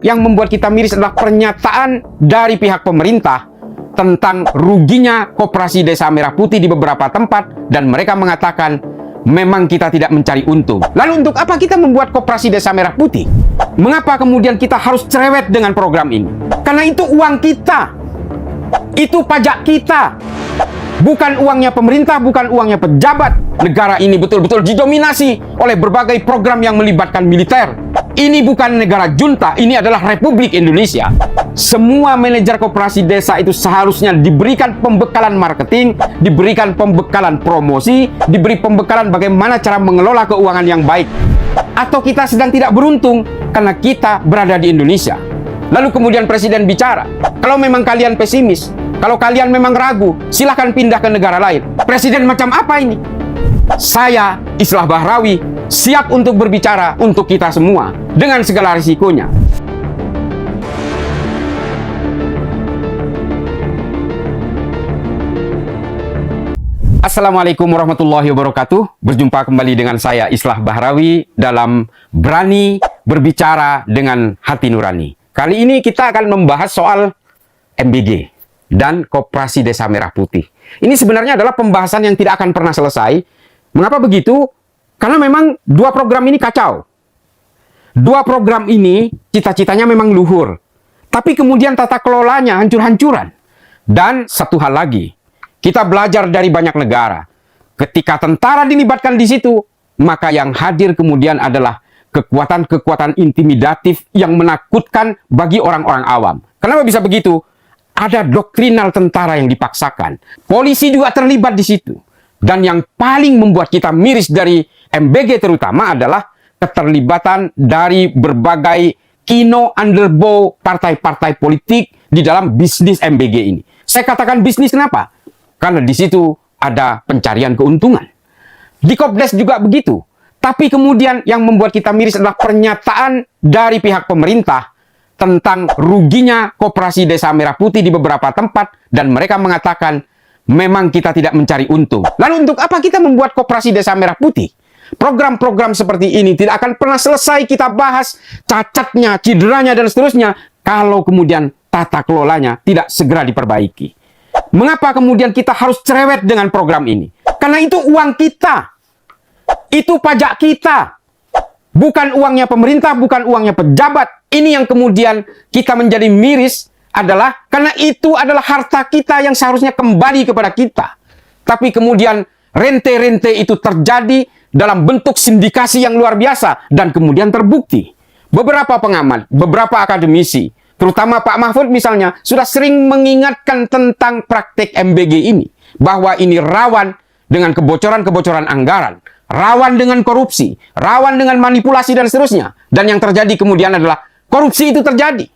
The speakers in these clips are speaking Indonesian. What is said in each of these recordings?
Yang membuat kita miris adalah pernyataan dari pihak pemerintah tentang ruginya Koperasi Desa Merah Putih di beberapa tempat, dan mereka mengatakan memang kita tidak mencari untung. Lalu untuk apa kita membuat Koperasi Desa Merah Putih? Mengapa kemudian kita harus cerewet dengan program ini? Karena itu uang kita, itu pajak kita, bukan uangnya pemerintah, bukan uangnya pejabat. Negara ini betul-betul didominasi oleh berbagai program yang melibatkan militer. Ini bukan negara junta, ini adalah Republik Indonesia. Semua manajer koperasi desa itu seharusnya diberikan pembekalan marketing, diberikan pembekalan promosi, diberi pembekalan bagaimana cara mengelola keuangan yang baik. Atau kita sedang tidak beruntung karena kita berada di Indonesia. Lalu kemudian Presiden bicara, kalau memang kalian pesimis, kalau kalian memang ragu, silahkan pindah ke negara lain. Presiden macam apa ini? Saya, Islah Bahrawi, siap untuk berbicara untuk kita semua dengan segala risikonya. Assalamualaikum warahmatullahi wabarakatuh. Berjumpa kembali dengan saya, Islah Bahrawi, dalam Berani Berbicara dengan Hati Nurani. Kali ini kita akan membahas soal MBG dan Koperasi Desa Merah Putih. Ini sebenarnya adalah pembahasan yang tidak akan pernah selesai. Mengapa begitu? Karena memang dua program ini kacau. Dua program ini cita-citanya memang luhur, tapi kemudian tata kelolanya hancur-hancuran. Dan satu hal lagi, kita belajar dari banyak negara. Ketika tentara dilibatkan di situ, maka yang hadir kemudian adalah kekuatan-kekuatan intimidatif yang menakutkan bagi orang-orang awam. Kenapa bisa begitu? Ada doktrinal tentara yang dipaksakan. Polisi juga terlibat di situ. Dan yang paling membuat kita miris dari MBG terutama adalah keterlibatan dari berbagai kino underbow partai-partai politik di dalam bisnis MBG ini. Saya katakan bisnis kenapa? Karena di situ ada pencarian keuntungan. Di Kopdes juga begitu. Tapi kemudian yang membuat kita miris adalah pernyataan dari pihak pemerintah tentang ruginya Koperasi Desa Merah Putih di beberapa tempat, dan mereka mengatakan memang kita tidak mencari untung. Lalu untuk apa kita membuat Koperasi Desa Merah Putih? Program-program seperti ini tidak akan pernah selesai kita bahas cacatnya, cederanya, dan seterusnya kalau kemudian tata kelolanya tidak segera diperbaiki. Mengapa kemudian kita harus cerewet dengan program ini? Karena itu uang kita, itu pajak kita, bukan uangnya pemerintah, bukan uangnya pejabat. Ini yang kemudian kita menjadi miris adalah karena itu adalah harta kita yang seharusnya kembali kepada kita. Tapi kemudian rente-rente itu terjadi dalam bentuk sindikasi yang luar biasa dan kemudian terbukti. Beberapa pengamat, beberapa akademisi, terutama Pak Mahfud misalnya, sudah sering mengingatkan tentang praktek MBG ini, bahwa ini rawan dengan kebocoran-kebocoran anggaran, rawan dengan korupsi, rawan dengan manipulasi dan seterusnya. Dan yang terjadi kemudian adalah korupsi itu terjadi.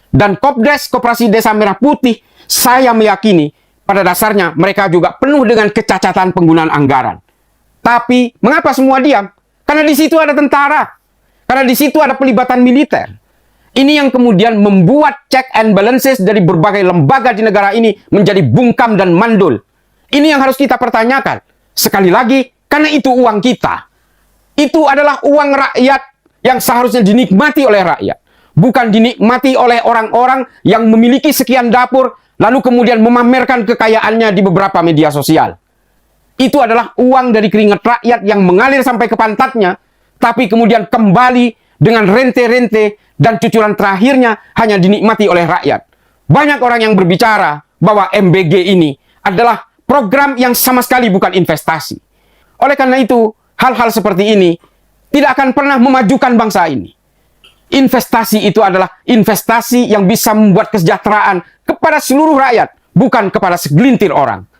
Dan Kopdes, Koperasi Desa Merah Putih, saya meyakini pada dasarnya mereka juga penuh dengan kecacatan penggunaan anggaran. Tapi mengapa semua diam? Karena di situ ada tentara, karena di situ ada pelibatan militer. Ini yang kemudian membuat check and balances dari berbagai lembaga di negara ini menjadi bungkam dan mandul. Ini yang harus kita pertanyakan. Sekali lagi, karena itu uang kita. Itu adalah uang rakyat yang seharusnya dinikmati oleh rakyat. Bukan dinikmati oleh orang-orang yang memiliki sekian dapur, lalu kemudian memamerkan kekayaannya di beberapa media sosial. Itu adalah uang dari keringat rakyat yang mengalir sampai ke pantatnya, tapi kemudian kembali dengan rente-rente dan cucuran terakhirnya hanya dinikmati oleh rakyat. Banyak orang yang berbicara bahwa MBG ini adalah program yang sama sekali bukan investasi. Oleh karena itu, hal-hal seperti ini tidak akan pernah memajukan bangsa ini. Investasi itu adalah investasi yang bisa membuat kesejahteraan kepada seluruh rakyat, bukan kepada segelintir orang.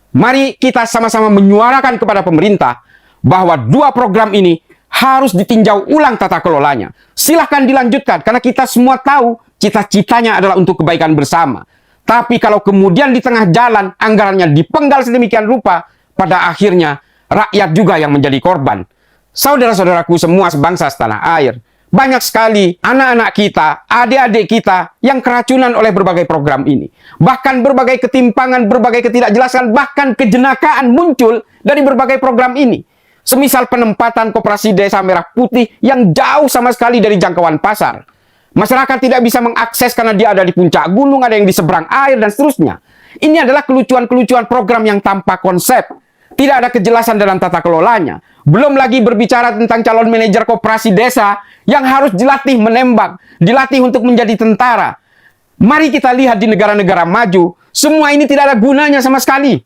Mari kita sama-sama menyuarakan kepada pemerintah bahwa dua program ini harus ditinjau ulang tata kelolanya. Silahkan dilanjutkan, karena kita semua tahu cita-citanya adalah untuk kebaikan bersama. Tapi kalau kemudian di tengah jalan anggarannya dipenggal sedemikian rupa, pada akhirnya rakyat juga yang menjadi korban. Saudara-saudaraku semua sebangsa setanah air, banyak sekali anak-anak kita, adik-adik kita yang keracunan oleh berbagai program ini. Bahkan berbagai ketimpangan, berbagai ketidakjelasan, bahkan kejenakaan muncul dari berbagai program ini. Semisal penempatan Koperasi Desa Merah Putih yang jauh sama sekali dari jangkauan pasar. Masyarakat tidak bisa mengakses karena dia ada di puncak gunung, ada yang di seberang air, dan seterusnya. Ini adalah kelucuan-kelucuan program yang tanpa konsep. Tidak ada kejelasan dalam tata kelolanya. Belum lagi berbicara tentang calon manajer koperasi desa yang harus dilatih menembak, dilatih untuk menjadi tentara. Mari kita lihat di negara-negara maju, semua ini tidak ada gunanya sama sekali.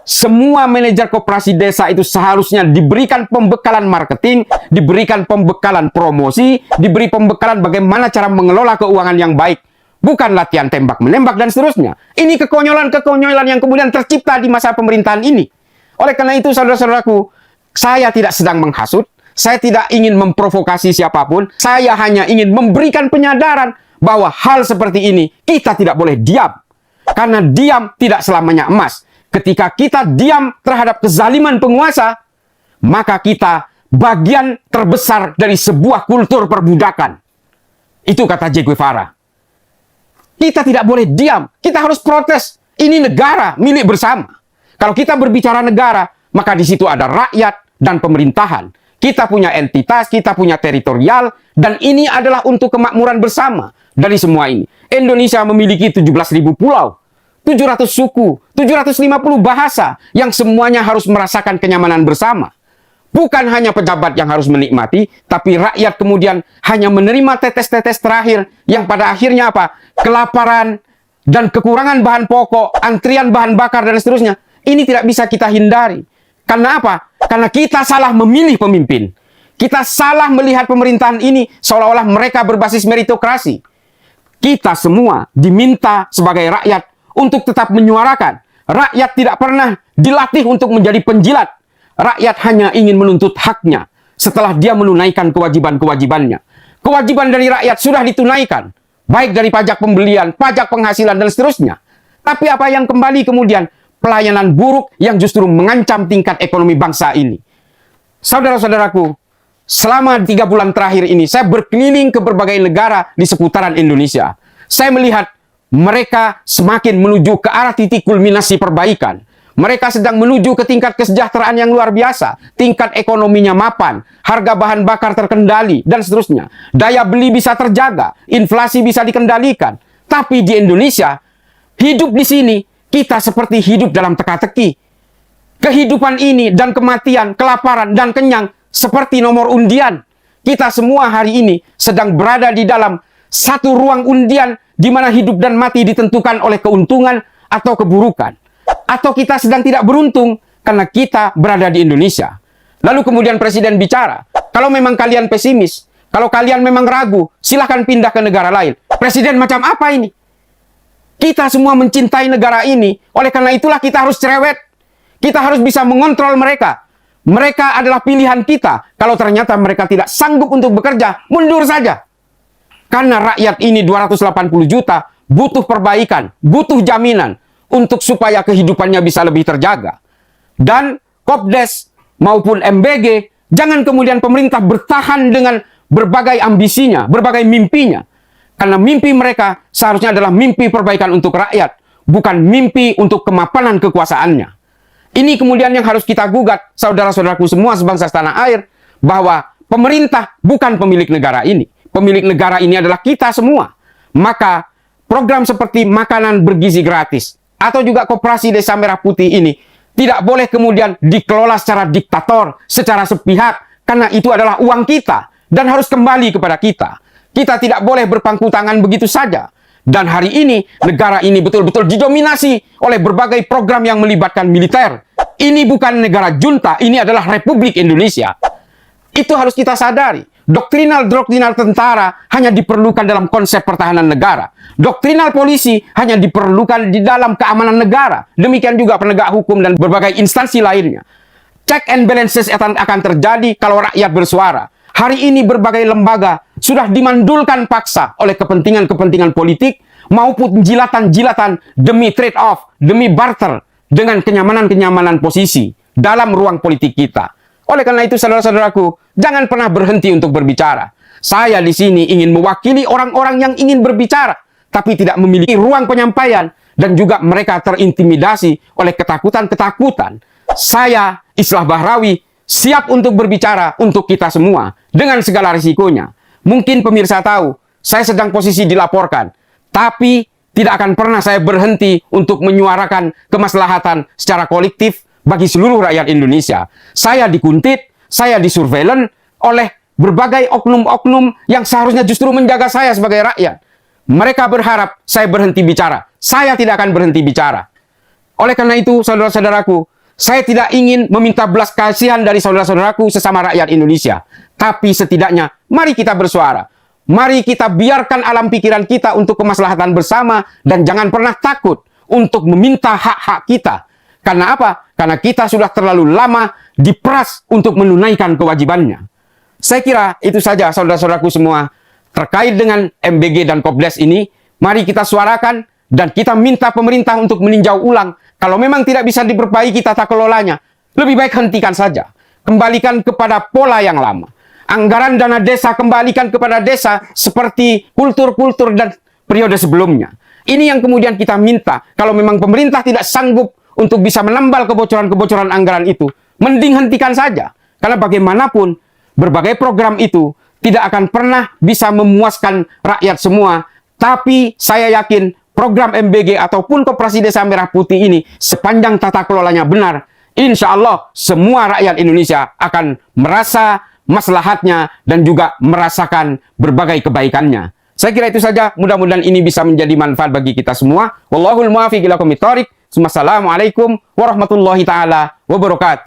Semua manajer koperasi desa itu seharusnya diberikan pembekalan marketing, diberikan pembekalan promosi, diberi pembekalan bagaimana cara mengelola keuangan yang baik. Bukan latihan tembak-menembak dan seterusnya. Ini kekonyolan-kekonyolan yang kemudian tercipta di masa pemerintahan ini. Oleh karena itu, saudara-saudaraku, saya tidak sedang menghasut, saya tidak ingin memprovokasi siapapun, saya hanya ingin memberikan penyadaran bahwa hal seperti ini kita tidak boleh diam. Karena diam tidak selamanya emas. Ketika kita diam terhadap kezaliman penguasa, maka kita bagian terbesar dari sebuah kultur perbudakan. Itu kata Che Guevara. Kita tidak boleh diam, kita harus protes. Ini negara milik bersama. Kalau kita berbicara negara, maka di situ ada rakyat dan pemerintahan. Kita punya entitas, kita punya teritorial, dan ini adalah untuk kemakmuran bersama dari semua ini. Indonesia memiliki 17.000 pulau, 700 suku, 750 bahasa yang semuanya harus merasakan kenyamanan bersama. Bukan hanya pejabat yang harus menikmati, tapi rakyat kemudian hanya menerima tetes-tetes terakhir yang pada akhirnya apa? Kelaparan dan kekurangan bahan pokok, antrian bahan bakar dan seterusnya. Ini tidak bisa kita hindari. Karena apa? Karena kita salah memilih pemimpin. Kita salah melihat pemerintahan ini seolah-olah mereka berbasis meritokrasi. Kita semua diminta sebagai rakyat untuk tetap menyuarakan. Rakyat tidak pernah dilatih untuk menjadi penjilat. Rakyat hanya ingin menuntut haknya setelah dia menunaikan kewajiban-kewajibannya. Kewajiban dari rakyat sudah ditunaikan, baik dari pajak pembelian, pajak penghasilan, dan seterusnya. Tapi apa yang kembali kemudian? Pelayanan buruk yang justru mengancam tingkat ekonomi bangsa ini. Saudara-saudaraku, selama 3 bulan terakhir ini, saya berkeliling ke berbagai negara di seputaran Indonesia. Saya melihat mereka semakin menuju ke arah titik kulminasi perbaikan. Mereka sedang menuju ke tingkat kesejahteraan yang luar biasa. Tingkat ekonominya mapan, harga bahan bakar terkendali, dan seterusnya. Daya beli bisa terjaga, inflasi bisa dikendalikan. Tapi di Indonesia, hidup di sini, kita seperti hidup dalam teka-teki. Kehidupan ini dan kematian, kelaparan dan kenyang seperti nomor undian. Kita semua hari ini sedang berada di dalam satu ruang undian di mana hidup dan mati ditentukan oleh keuntungan atau keburukan. Atau kita sedang tidak beruntung karena kita berada di Indonesia. Lalu kemudian Presiden bicara, kalau memang kalian pesimis, kalau kalian memang ragu, silahkan pindah ke negara lain. Presiden macam apa ini? Kita semua mencintai negara ini, oleh karena itulah kita harus cerewet. Kita harus bisa mengontrol mereka. Mereka adalah pilihan kita. Kalau ternyata mereka tidak sanggup untuk bekerja, mundur saja. Karena rakyat ini 280 juta butuh perbaikan, butuh jaminan untuk supaya kehidupannya bisa lebih terjaga. Dan Kopdes maupun MBG, jangan kemudian pemerintah bertahan dengan berbagai ambisinya, berbagai mimpinya. Karena mimpi mereka seharusnya adalah mimpi perbaikan untuk rakyat, bukan mimpi untuk kemapanan kekuasaannya. Ini kemudian yang harus kita gugat, saudara-saudaraku semua sebangsa setanah air, bahwa pemerintah bukan pemilik negara ini. Pemilik negara ini adalah kita semua. Maka program seperti makanan bergizi gratis, atau juga koperasi Desa Merah Putih ini, tidak boleh kemudian dikelola secara diktator, secara sepihak, karena itu adalah uang kita, dan harus kembali kepada kita. Kita tidak boleh berpangku tangan begitu saja. Dan hari ini, negara ini betul-betul didominasi oleh berbagai program yang melibatkan militer. Ini bukan negara junta, ini adalah Republik Indonesia. Itu harus kita sadari. Doktrinal tentara hanya diperlukan dalam konsep pertahanan negara. Doktrinal polisi hanya diperlukan di dalam keamanan negara. Demikian juga penegak hukum dan berbagai instansi lainnya. Check and balances akan terjadi kalau rakyat bersuara. Hari ini berbagai lembaga sudah dimandulkan paksa oleh kepentingan-kepentingan politik maupun jilatan-jilatan demi trade-off, demi barter dengan kenyamanan-kenyamanan posisi dalam ruang politik kita. Oleh karena itu, saudara-saudaraku, jangan pernah berhenti untuk berbicara. Saya di sini ingin mewakili orang-orang yang ingin berbicara, tapi tidak memiliki ruang penyampaian, dan juga mereka terintimidasi oleh ketakutan-ketakutan. Saya, Islah Bahrawi, siap untuk berbicara untuk kita semua, dengan segala risikonya. Mungkin pemirsa tahu, saya sedang posisi dilaporkan. Tapi tidak akan pernah saya berhenti untuk menyuarakan kemaslahatan secara kolektif bagi seluruh rakyat Indonesia. Saya dikuntit, saya disurveillance oleh berbagai oknum-oknum yang seharusnya justru menjaga saya sebagai rakyat. Mereka berharap saya berhenti bicara. Saya tidak akan berhenti bicara. Oleh karena itu, saudara-saudaraku, saya tidak ingin meminta belas kasihan dari saudara-saudaraku sesama rakyat Indonesia. Tapi setidaknya, mari kita bersuara. Mari kita biarkan alam pikiran kita untuk kemaslahatan bersama dan jangan pernah takut untuk meminta hak-hak kita. Karena apa? Karena kita sudah terlalu lama diperas untuk menunaikan kewajibannya. Saya kira itu saja saudara-saudaraku semua. Terkait dengan MBG dan Kopdes ini, mari kita suarakan dan kita minta pemerintah untuk meninjau ulang. Kalau memang tidak bisa diperbaiki tata kelolanya, lebih baik hentikan saja. Kembalikan kepada pola yang lama. Anggaran dana desa kembalikan kepada desa seperti kultur-kultur dan periode sebelumnya. Ini yang kemudian kita minta. Kalau memang pemerintah tidak sanggup untuk bisa menambal kebocoran-kebocoran anggaran itu, mending hentikan saja. Karena bagaimanapun, berbagai program itu tidak akan pernah bisa memuaskan rakyat semua. Tapi saya yakin program MBG ataupun Koperasi Desa Merah Putih ini sepanjang tata kelolanya benar, insya Allah semua rakyat Indonesia akan merasa maslahatnya dan juga merasakan berbagai kebaikannya. Saya kira itu saja. Mudah-mudahan ini bisa menjadi manfaat bagi kita semua. Wallahul muwaffiq ila aqwamit thoriq. Wassalamualaikum warahmatullahi taala wabarakatuh.